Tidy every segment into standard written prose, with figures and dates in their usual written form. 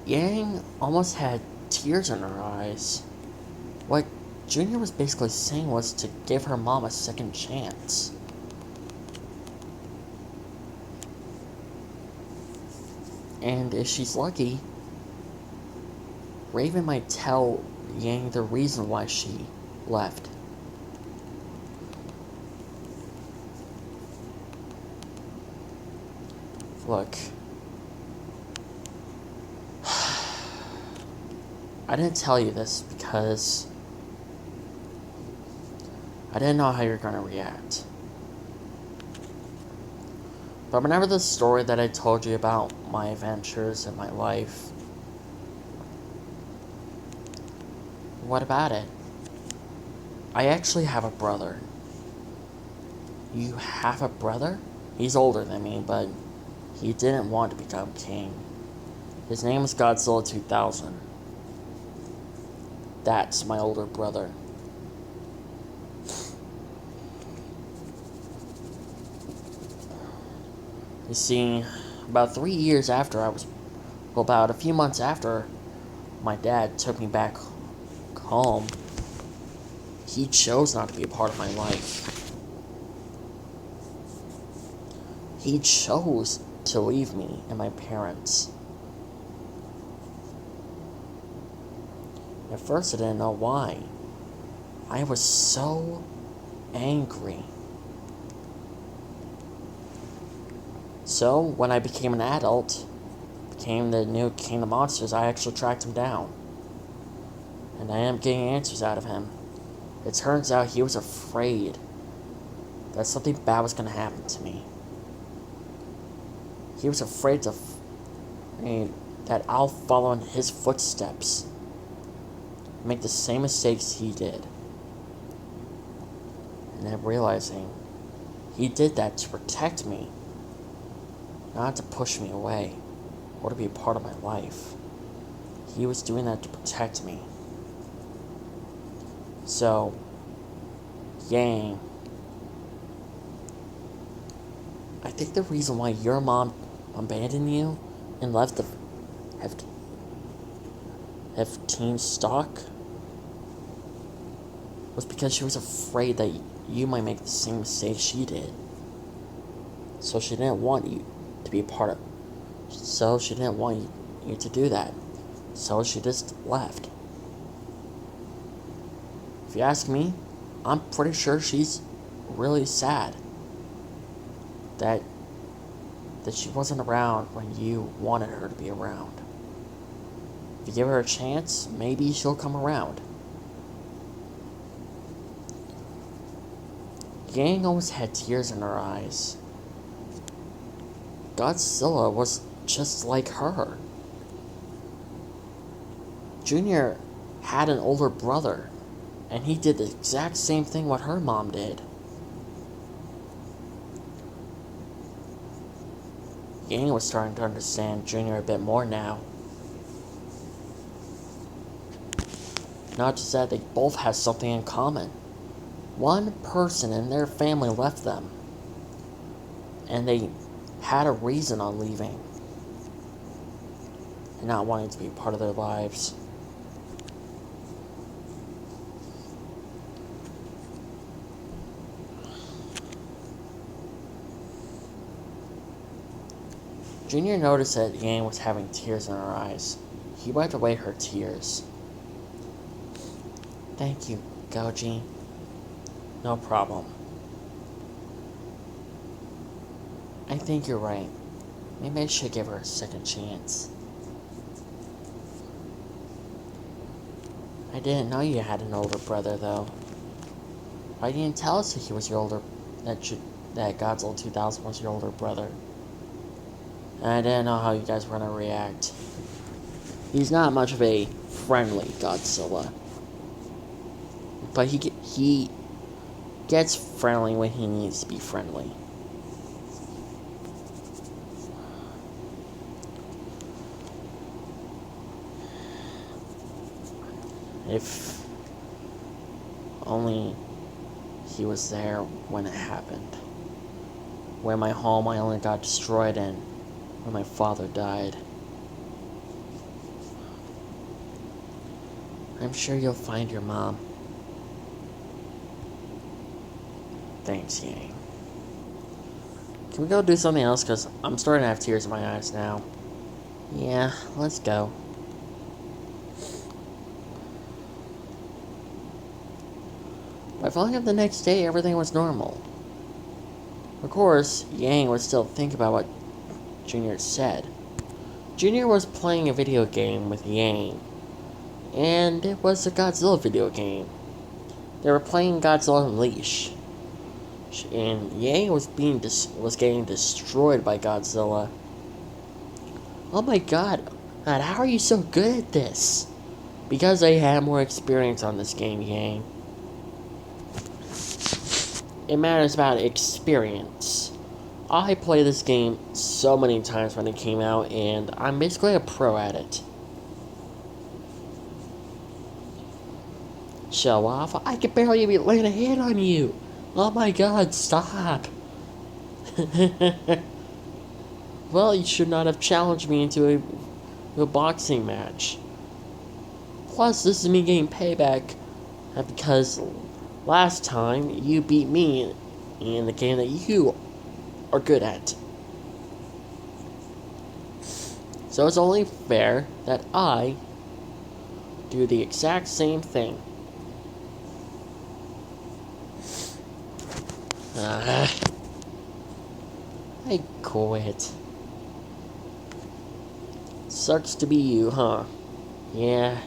Yang almost had tears in her eyes. What Junior was basically saying was to give her mom a second chance. And if she's lucky, Raven might tell Yang the reason why she left. Look, I didn't tell you this because I didn't know how you're gonna react. But remember the story that I told you about my adventures in my life? What about it? I actually have a brother. You have a brother? He's older than me, but he didn't want to become king. His name is Godzilla 2000. That's my older brother. You see, about a few months after my dad took me back home, he chose not to be a part of my life. He chose to leave me and my parents. At first I didn't know why. I was so angry. So, when I became an adult, became the new king of monsters, I actually tracked him down. And I ended up getting answers out of him. It turns out he was afraid that something bad was going to happen to me. He was afraid that I'll follow in his footsteps, make the same mistakes he did. And then realizing he did that to protect me, not to push me away or to be a part of my life. He was doing that to protect me. So, Yang, I think the reason why your mom abandoned you and left the F-Team stock was because she was afraid that you might make the same mistake she did. So she didn't want you to be a part of it. So she didn't want you to do that. So she just left. If you ask me, I'm pretty sure she's really sad that she wasn't around when you wanted her to be around. If you give her a chance, maybe she'll come around. Yang always had tears in her eyes. Godzilla was just like her. Junior had an older brother, and he did the exact same thing what her mom did. Yang was starting to understand Junior a bit more now. Not just that, they both had something in common. One person in their family left them, and they had a reason on leaving and not wanting to be part of their lives. Junior noticed that Yang was having tears in her eyes. He wiped away her tears. Thank you, Goji. No problem. I think you're right. Maybe I should give her a second chance. I didn't know you had an older brother, though. Why didn't you tell us that he was your older... that Godzilla 2000 was your older brother? And I didn't know how you guys were gonna react. He's not much of a friendly Godzilla. But he gets friendly when he needs to be friendly. If only he was there when it happened. When my home I only got destroyed in when my father died. I'm sure you'll find your mom. Thanks, Yang. Can we go do something else? Because I'm starting to have tears in my eyes now. Yeah, let's go. By following up the next day, everything was normal. Of course, Yang would still think about what Junior said. Junior was playing a video game with Yang, and it was a Godzilla video game. They were playing Godzilla Unleashed, and Yang was getting destroyed by Godzilla. Oh my god, how are you so good at this? Because I had more experience on this game, Yang. It matters about experience. I played this game so many times when it came out, and I'm basically a pro at it. Show off? I could barely even land a hit on you! Oh my god, stop! Well, you should not have challenged me into a boxing match. Plus, this is me getting payback because last time you beat me in the game that you are good at. So it's only fair that I do the exact same thing. I quit. Sucks to be you, huh? Yeah,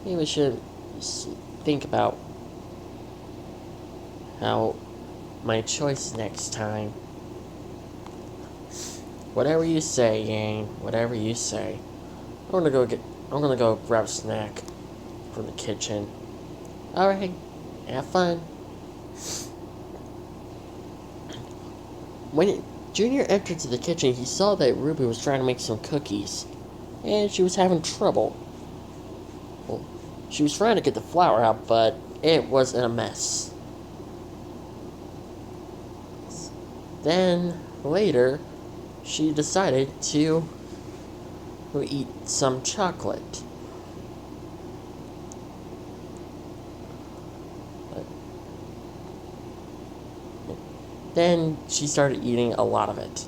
maybe we should think about how my choice next time. Whatever you say, Yang. Whatever you say. I'm gonna go grab a snack from the kitchen. Alright, have fun. When Junior entered to the kitchen, he saw that Ruby was trying to make some cookies, and she was having trouble. Well, she was trying to get the flour out, but it was in a mess. Then, later, she decided to eat some chocolate. Then she started eating a lot of it.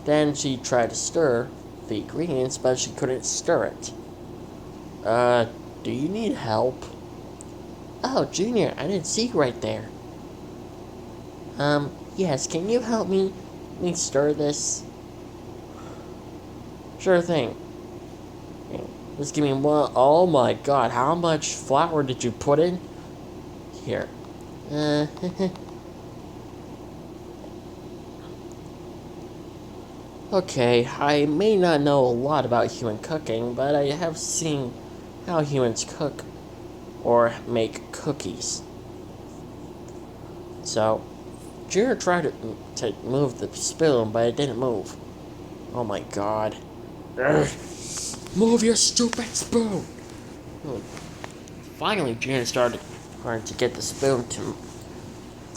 Then she tried to stir the ingredients, but she couldn't stir it. Do you need help? Oh, Junior, I didn't see you right there. Yes, can you help me stir this? Sure thing. Just give me one. Oh my god, how much flour did you put in? Here. Okay, I may not know a lot about human cooking, but I have seen how humans cook or make cookies. So, Junior tried to move the spoon, but it didn't move. Oh my god. Urgh. Move your stupid spoon! Finally, Junior started to get the spoon to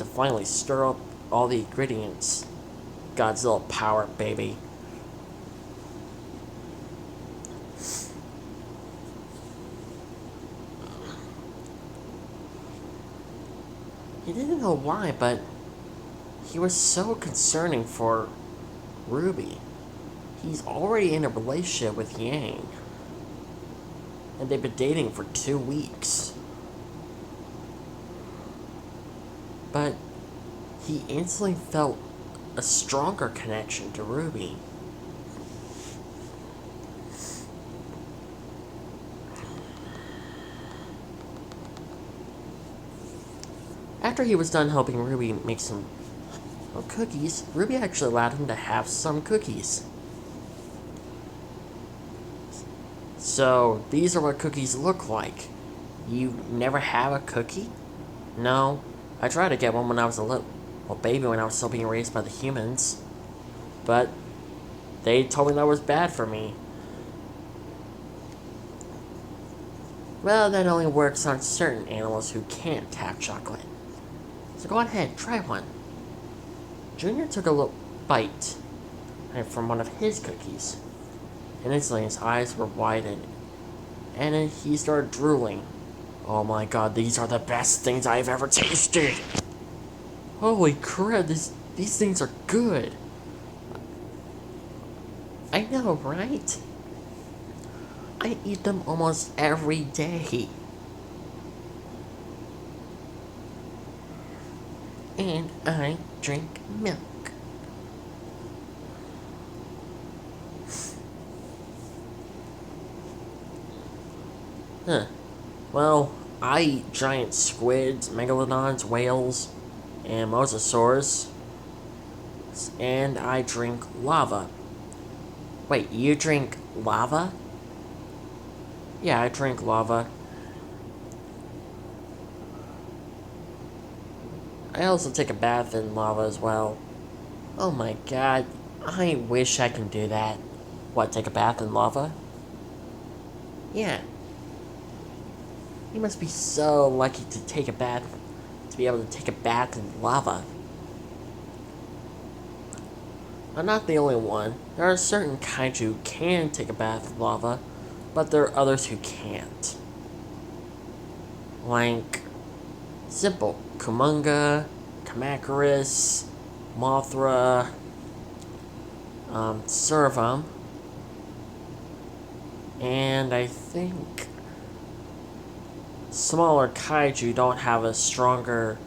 finally stir up all the ingredients. Godzilla power, baby. He didn't know why, but he was so concerning for Ruby. He's already in a relationship with Yang, and they've been dating for 2 weeks. But he instantly felt a stronger connection to Ruby. After he was done helping Ruby make some cookies, Ruby actually allowed him to have some cookies. So, these are what cookies look like. You never have a cookie? No. I tried to get one when I was a baby when I was still being raised by the humans. But they told me that was bad for me. Well, that only works on certain animals who can't have chocolate. So go ahead, try one. Junior took a little bite from one of his cookies, and instantly his eyes were widened, And then he started drooling. Oh my god, these are the best things I've ever tasted! Holy crap, these things are good! I know, right? I eat them almost every day. And I drink milk. Huh. Well, I eat giant squids, megalodons, whales, and mosasaurs. And I drink lava. Wait, you drink lava? Yeah, I drink lava. I also take a bath in lava as well. Oh my god, I wish I can do that. What, take a bath in lava? Yeah. You must be so lucky to take a bath, to be able to take a bath in lava. I'm not the only one. There are certain kaiju who can take a bath in lava, but there are others who can't. Like, simple, Kumunga, Kamacuras, Mothra, Servam, and I think smaller kaiju don't have a stronger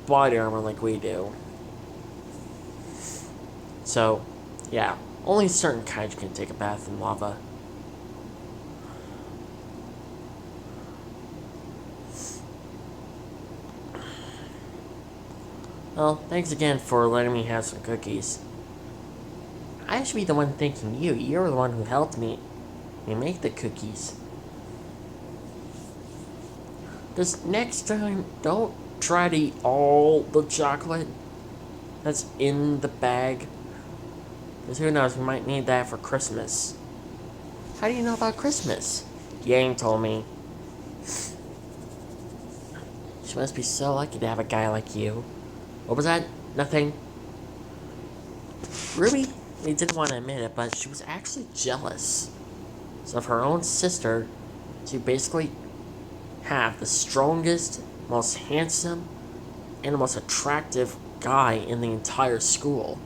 body armor like we do. So, yeah, only certain kaiju can take a bath in lava. Well, thanks again for letting me have some cookies. I should be the one thanking you. You're the one who helped me make the cookies. This next time, don't try to eat all the chocolate that's in the bag. Because who knows, we might need that for Christmas. How do you know about Christmas? Yang told me. She must be so lucky to have a guy like you. What was that? Nothing. Ruby, they didn't want to admit it, but she was actually jealous of her own sister to basically have the strongest, most handsome, and the most attractive guy in the entire school.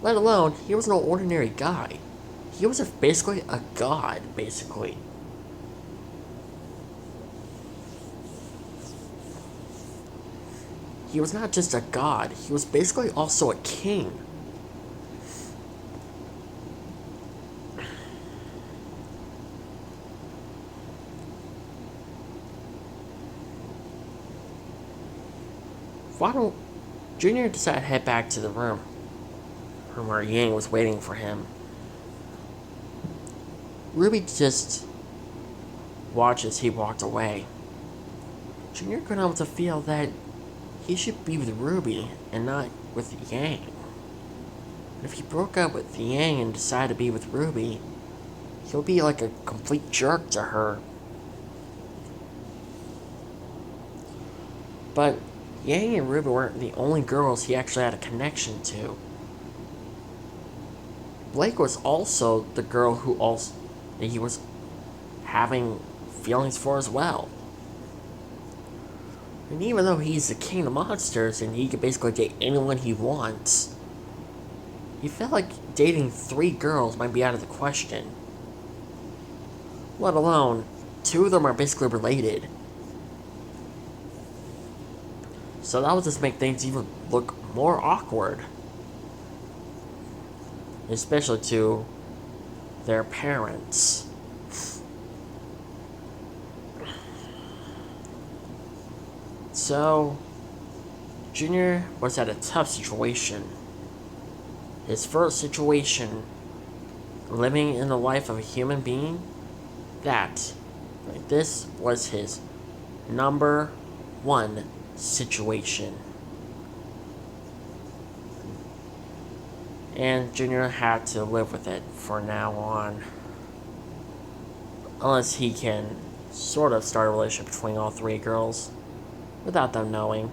Let alone, he was no ordinary guy. He was basically a god, basically. He was not just a god, he was basically also a king. Why don't Junior decided to head back to the room where Yang was waiting for him. Ruby just watched as he walked away. Junior couldn't help to feel that he should be with Ruby and not with Yang. And if he broke up with Yang and decided to be with Ruby, he'll be like a complete jerk to her. But Yang and Ruby weren't the only girls he actually had a connection to. Blake was also the girl that he was having feelings for as well. And even though he's the king of monsters and he can basically date anyone he wants, he felt like dating 3 girls might be out of the question. Let alone, 2 of them are basically related. So that would just make things even look more awkward. Especially to their parents. So, Junior was at a tough situation. His first situation, living in the life of a human being, this was his number 1 situation. And Junior had to live with it for now on. Unless he can sort of start a relationship between all 3 girls without them knowing.